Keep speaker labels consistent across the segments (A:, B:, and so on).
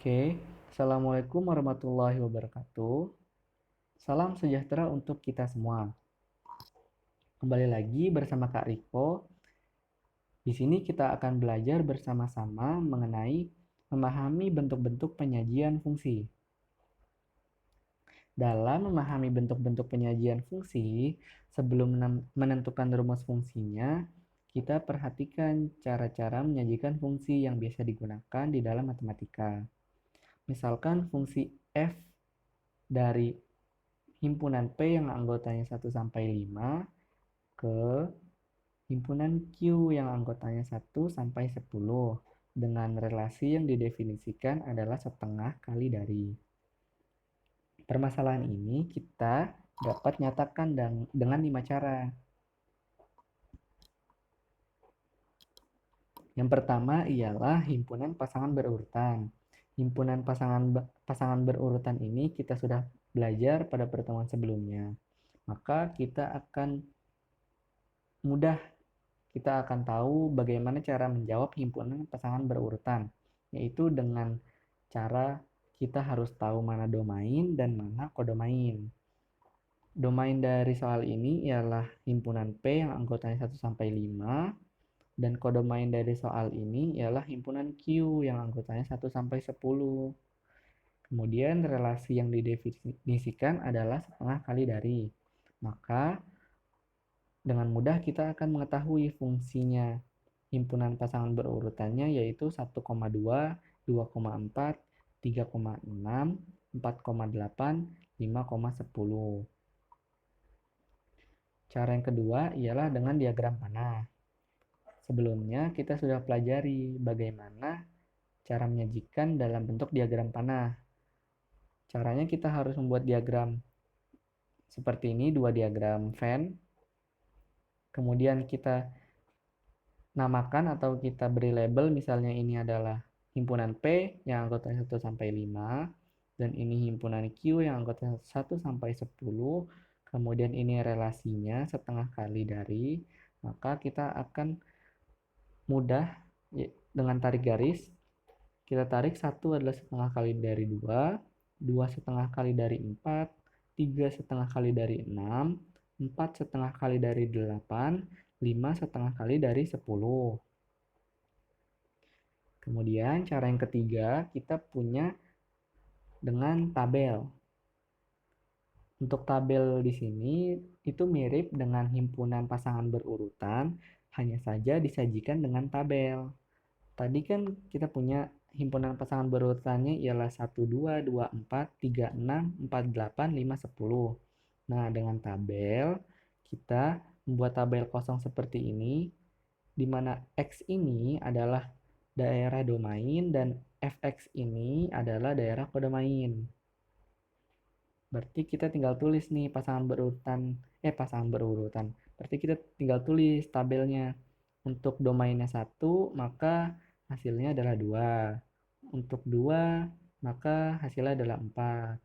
A: Oke, Assalamualaikum warahmatullahi wabarakatuh. Salam sejahtera untuk kita semua. Kembali lagi bersama Kak Riko. Di sini kita akan belajar bersama-sama mengenai memahami bentuk-bentuk penyajian fungsi. Dalam memahami bentuk-bentuk penyajian fungsi, sebelum menentukan rumus fungsinya, kita perhatikan cara-cara menyajikan fungsi yang biasa digunakan di dalam matematika. Misalkan fungsi f dari himpunan P yang anggotanya 1 sampai 5 ke himpunan Q yang anggotanya 1 sampai 10 dengan relasi yang didefinisikan adalah setengah kali dari. Permasalahan ini kita dapat nyatakan dengan 5 cara. Yang pertama ialah himpunan pasangan berurutan. Himpunan pasangan berurutan ini kita sudah belajar pada pertemuan sebelumnya. Maka kita akan tahu bagaimana cara menjawab himpunan pasangan berurutan, yaitu dengan cara kita harus tahu mana domain dan mana kodomain. Domain dari soal ini ialah himpunan P yang anggotanya 1 sampai 5 dan kodomain dari soal ini ialah himpunan Q yang anggotanya 1 sampai 10. Kemudian relasi yang didefinisikan adalah setengah kali dari. Maka dengan mudah kita akan mengetahui fungsinya himpunan pasangan berurutannya yaitu 1,2, 2,4, 3,6, 4,8, 5,10. Cara yang kedua ialah dengan diagram panah. Sebelumnya kita sudah pelajari bagaimana cara menyajikan dalam bentuk diagram panah. Caranya kita harus membuat diagram seperti ini, dua diagram Venn. Kemudian kita namakan atau kita beri label, misalnya ini adalah himpunan P yang anggotanya 1 sampai 5 dan ini himpunan Q yang anggotanya 1 sampai 10. Kemudian ini relasinya setengah kali dari, maka kita akan mudah dengan tarik garis. Kita tarik 1 adalah setengah kali dari 2, 2 setengah kali dari 4, 3 setengah kali dari 6, 4 setengah kali dari 8, 5 setengah kali dari 10. Kemudian cara yang ketiga kita punya dengan tabel. Untuk tabel di sini itu mirip dengan himpunan pasangan berurutan, hanya saja disajikan dengan tabel. Tadi kan kita punya himpunan pasangan berurutannya ialah 1, 2, 2, 4, 3, 6, 4, 8, 5, 10. Nah, dengan tabel kita membuat tabel kosong seperti ini, di mana X ini adalah daerah domain dan Fx ini adalah daerah kodomain. Berarti kita tinggal tulis nih pasangan berurutan. Berarti kita tinggal tulis tabelnya. Untuk domainnya 1, maka hasilnya adalah 2. Untuk 2, maka hasilnya adalah 4.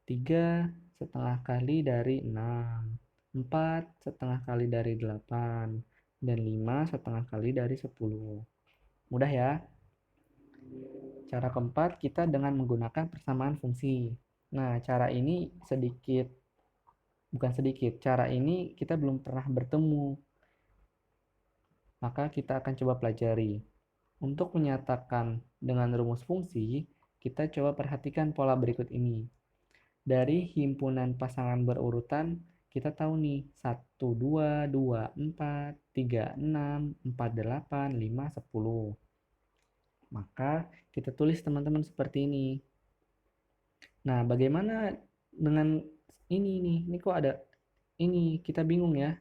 A: 3 setengah kali dari 6. 4 setengah kali dari 8. Dan 5 setengah kali dari 10. Mudah ya? Cara keempat, kita dengan menggunakan persamaan fungsi. Nah, cara ini kita belum pernah bertemu. Maka kita akan coba pelajari. Untuk menyatakan dengan rumus fungsi, kita coba perhatikan pola berikut ini. Dari himpunan pasangan berurutan, kita tahu nih 1, 2, 2, 4, 3, 6, 4, 8, 5, 10. Maka kita tulis teman-teman seperti ini. Nah, bagaimana dengan ini nih? Ini kok ada ini? Kita bingung ya.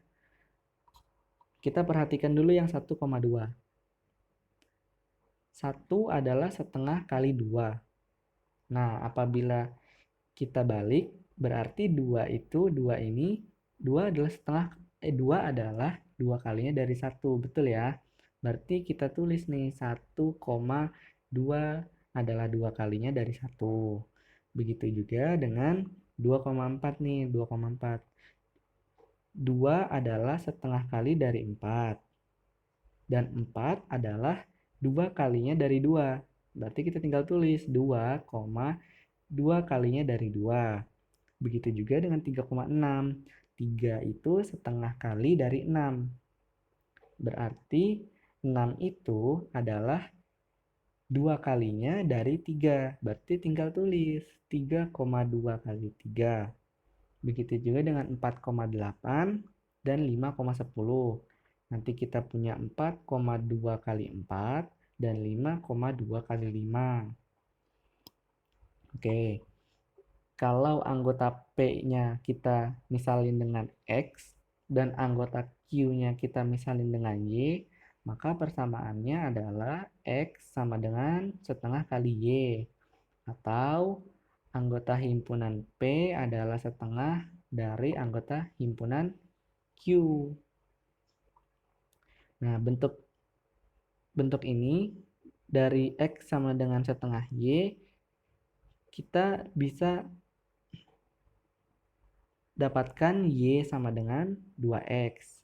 A: Kita perhatikan dulu yang 1,2. 1 adalah setengah kali 2. Nah, apabila kita balik, berarti 2 ini 2 adalah 2 kalinya dari 1, betul ya? Berarti kita tulis nih 1,2 adalah 2 kalinya dari 1. Begitu juga dengan 2,4 nih, 2,4. 2 adalah setengah kali dari 4. Dan 4 adalah 2 kalinya dari 2. Berarti kita tinggal tulis 2 kalinya dari 2. Begitu juga dengan 3,6. 3 itu setengah kali dari 6. Berarti 6 itu adalah 2 kalinya dari 3. Berarti tinggal tulis 3,2 kali 3. Begitu juga dengan 4,8 dan 5,10. Nanti kita punya 4,2 kali 4 dan 5,2 kali 5. Oke. Kalau anggota P-nya kita misalin dengan X dan anggota Q-nya kita misalin dengan Y, maka persamaannya adalah X sama dengan setengah kali Y. Atau anggota himpunan P adalah setengah dari anggota himpunan Q. Nah, bentuk ini dari X sama dengan setengah Y, kita bisa dapatkan Y sama dengan 2X.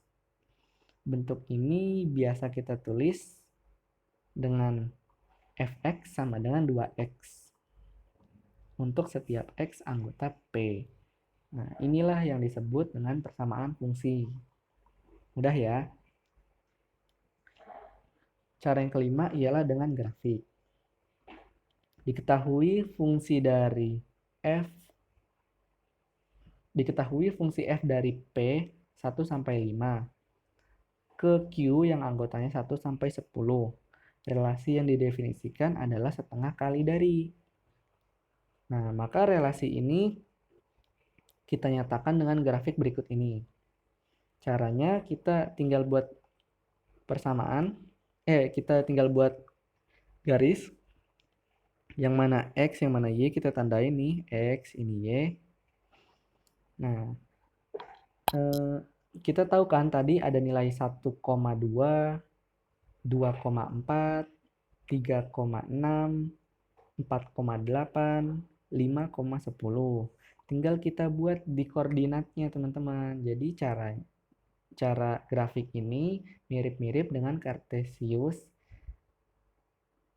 A: Bentuk ini biasa kita tulis dengan Fx sama dengan 2X untuk setiap X anggota P. Nah, inilah yang disebut dengan persamaan fungsi. Mudah ya? Cara yang kelima ialah dengan grafik. Diketahui fungsi F dari P 1 sampai 5 ke Q yang anggotanya 1 sampai 10. Relasi yang didefinisikan adalah setengah kali dari. Nah, maka relasi ini kita nyatakan dengan grafik berikut ini. Caranya kita tinggal buat persamaan, kita tinggal buat garis, yang mana X, yang mana Y, kita tandain nih, X, ini Y. Nah, kita tahu kan tadi ada nilai 1,2, 2,4, 3,6, 4,8, 5,10. Tinggal kita buat di koordinatnya, teman-teman. Jadi cara grafik ini mirip-mirip dengan Kartesius.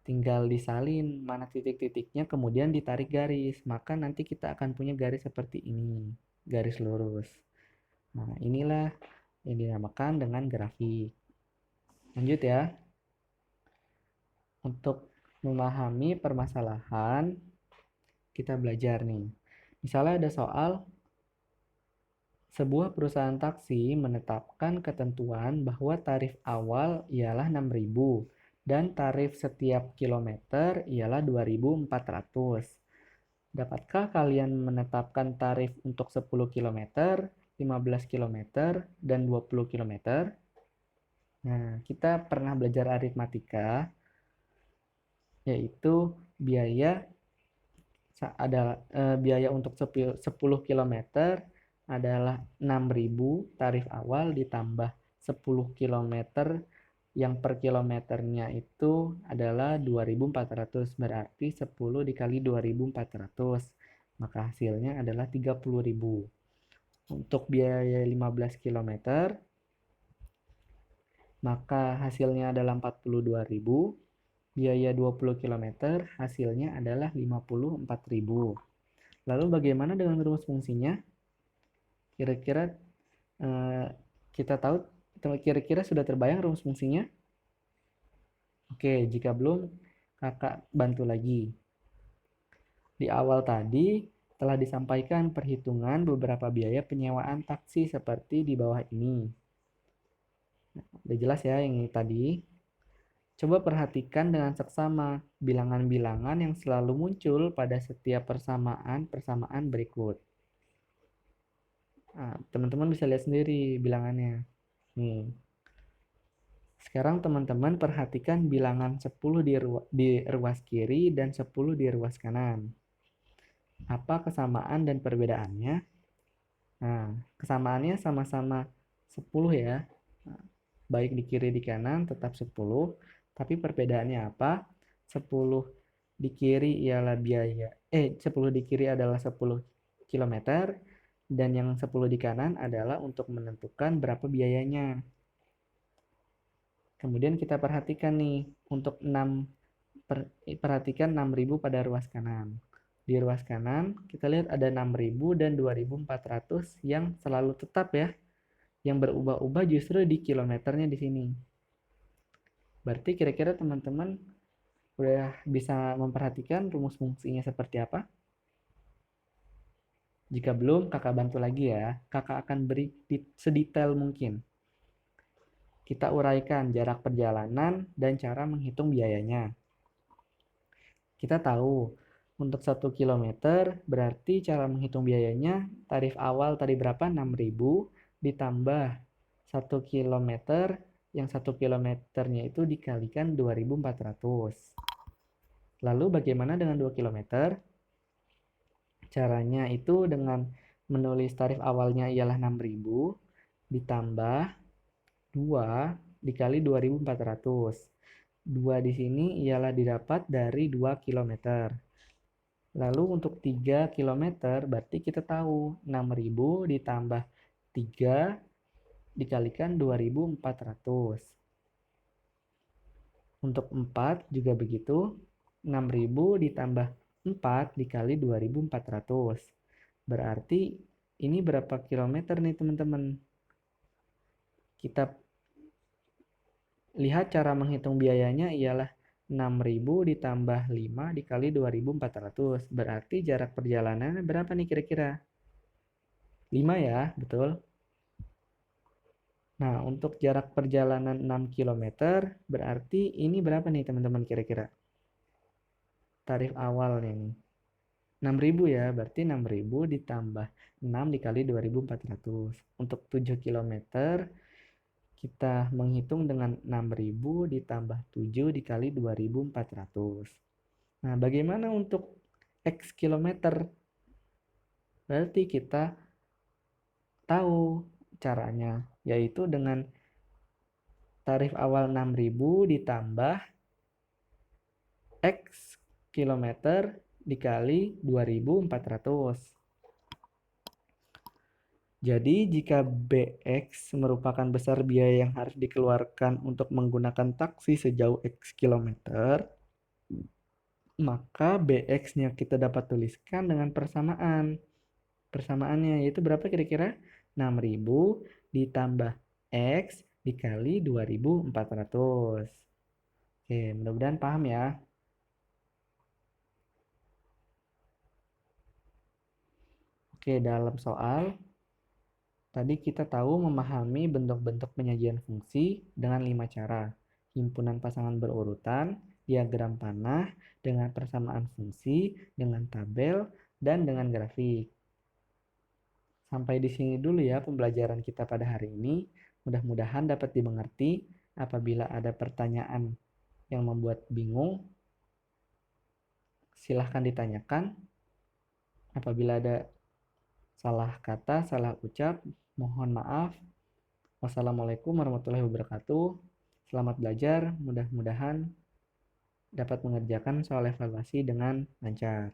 A: Tinggal disalin mana titik-titiknya, kemudian ditarik garis. Maka nanti kita akan punya garis seperti ini, garis lurus. Nah, inilah yang dinamakan dengan grafik. Lanjut ya. Untuk memahami permasalahan, kita belajar nih. Misalnya ada soal, sebuah perusahaan taksi menetapkan ketentuan bahwa tarif awal ialah 6.000 dan tarif setiap kilometer ialah 2.400. Dapatkah kalian menetapkan tarif untuk 10 km, 15 km, dan 20 km? Nah, kita pernah belajar aritmatika, yaitu biaya untuk 10 km adalah 6.000 tarif awal ditambah 10 km yang per kilometernya itu adalah 2.400, berarti 10 dikali 2.400, maka hasilnya adalah 30.000. Untuk biaya 15 km, maka hasilnya adalah 42.000. Biaya 20 km hasilnya adalah 54.000. Lalu bagaimana dengan rumus fungsinya? Kira-kira kita tahu, kira-kira sudah terbayang rumus fungsinya? Oke, jika belum, kakak bantu lagi. Di awal tadi telah disampaikan perhitungan beberapa biaya penyewaan taksi seperti di bawah ini. Nah, udah jelas ya yang ini tadi. Coba perhatikan dengan seksama bilangan-bilangan yang selalu muncul pada setiap persamaan berikut. Nah, teman-teman bisa lihat sendiri bilangannya. Nih. Sekarang teman-teman perhatikan bilangan 10 di ruas kiri dan 10 di ruas kanan. Apa kesamaan dan perbedaannya? Nah, kesamaannya sama-sama 10 ya. Nah, baik di kiri di kanan tetap 10. Tapi perbedaannya apa? 10 di kiri ialah 10 di kiri adalah 10 km dan yang 10 di kanan adalah untuk menentukan berapa biayanya. Kemudian kita perhatikan nih, untuk 6 perhatikan 6.000 pada ruas kanan. Di ruas kanan, kita lihat ada 6.000 dan 2.400 yang selalu tetap ya. Yang berubah-ubah justru di kilometernya di sini. Berarti kira-kira teman-teman udah bisa memperhatikan rumus fungsinya seperti apa? Jika belum, kakak bantu lagi ya. Kakak akan beri sedetail mungkin. Kita uraikan jarak perjalanan dan cara menghitung biayanya. Kita tahu, untuk 1 km berarti cara menghitung biayanya, tarif awal tadi berapa? 6.000 ditambah 1 km, yang 1 kilometernya itu dikalikan 2.400. Lalu bagaimana dengan 2 km? Caranya itu dengan menulis tarif awalnya ialah 6.000 ditambah 2 dikali 2.400. 2 di sini ialah didapat dari 2 km. Lalu untuk 3 km berarti kita tahu 6.000 ditambah 3 dikalikan 2.400. Untuk 4 juga begitu. 6.000 ditambah 4 dikali 2.400. Berarti ini berapa kilometer nih teman-teman? Kita lihat cara menghitung biayanya ialah 6.000 ditambah 5 dikali 2.400. Berarti jarak perjalanannya berapa nih kira-kira? 5 ya, betul. Nah, untuk jarak perjalanan 6 km, berarti ini berapa nih teman-teman kira-kira? Tarif awalnya nih. 6.000 ya, berarti 6.000 ditambah 6 dikali 2.400. Untuk 7 km, kita menghitung dengan 6.000 ditambah 7 dikali 2.400. Nah, bagaimana untuk X kilometer? Berarti kita tahu caranya, yaitu dengan tarif awal 6.000 ditambah X kilometer dikali 2.400. Jadi jika BX merupakan besar biaya yang harus dikeluarkan untuk menggunakan taksi sejauh X kilometer, maka BX-nya kita dapat tuliskan dengan persamaan. Persamaannya yaitu berapa kira-kira? 6.000 ditambah X dikali 2.400. Oke, mudah-mudahan paham ya. Oke, dalam soal tadi kita tahu memahami bentuk-bentuk penyajian fungsi dengan 5 cara. Himpunan pasangan berurutan, diagram panah, dengan persamaan fungsi, dengan tabel, dan dengan grafik. Sampai di sini dulu ya pembelajaran kita pada hari ini. Mudah-mudahan dapat dimengerti. Apabila ada pertanyaan yang membuat bingung, silahkan ditanyakan. Apabila ada salah kata, salah ucap, mohon maaf. Wassalamualaikum warahmatullahi wabarakatuh. Selamat belajar, mudah-mudahan dapat mengerjakan soal evaluasi dengan lancar.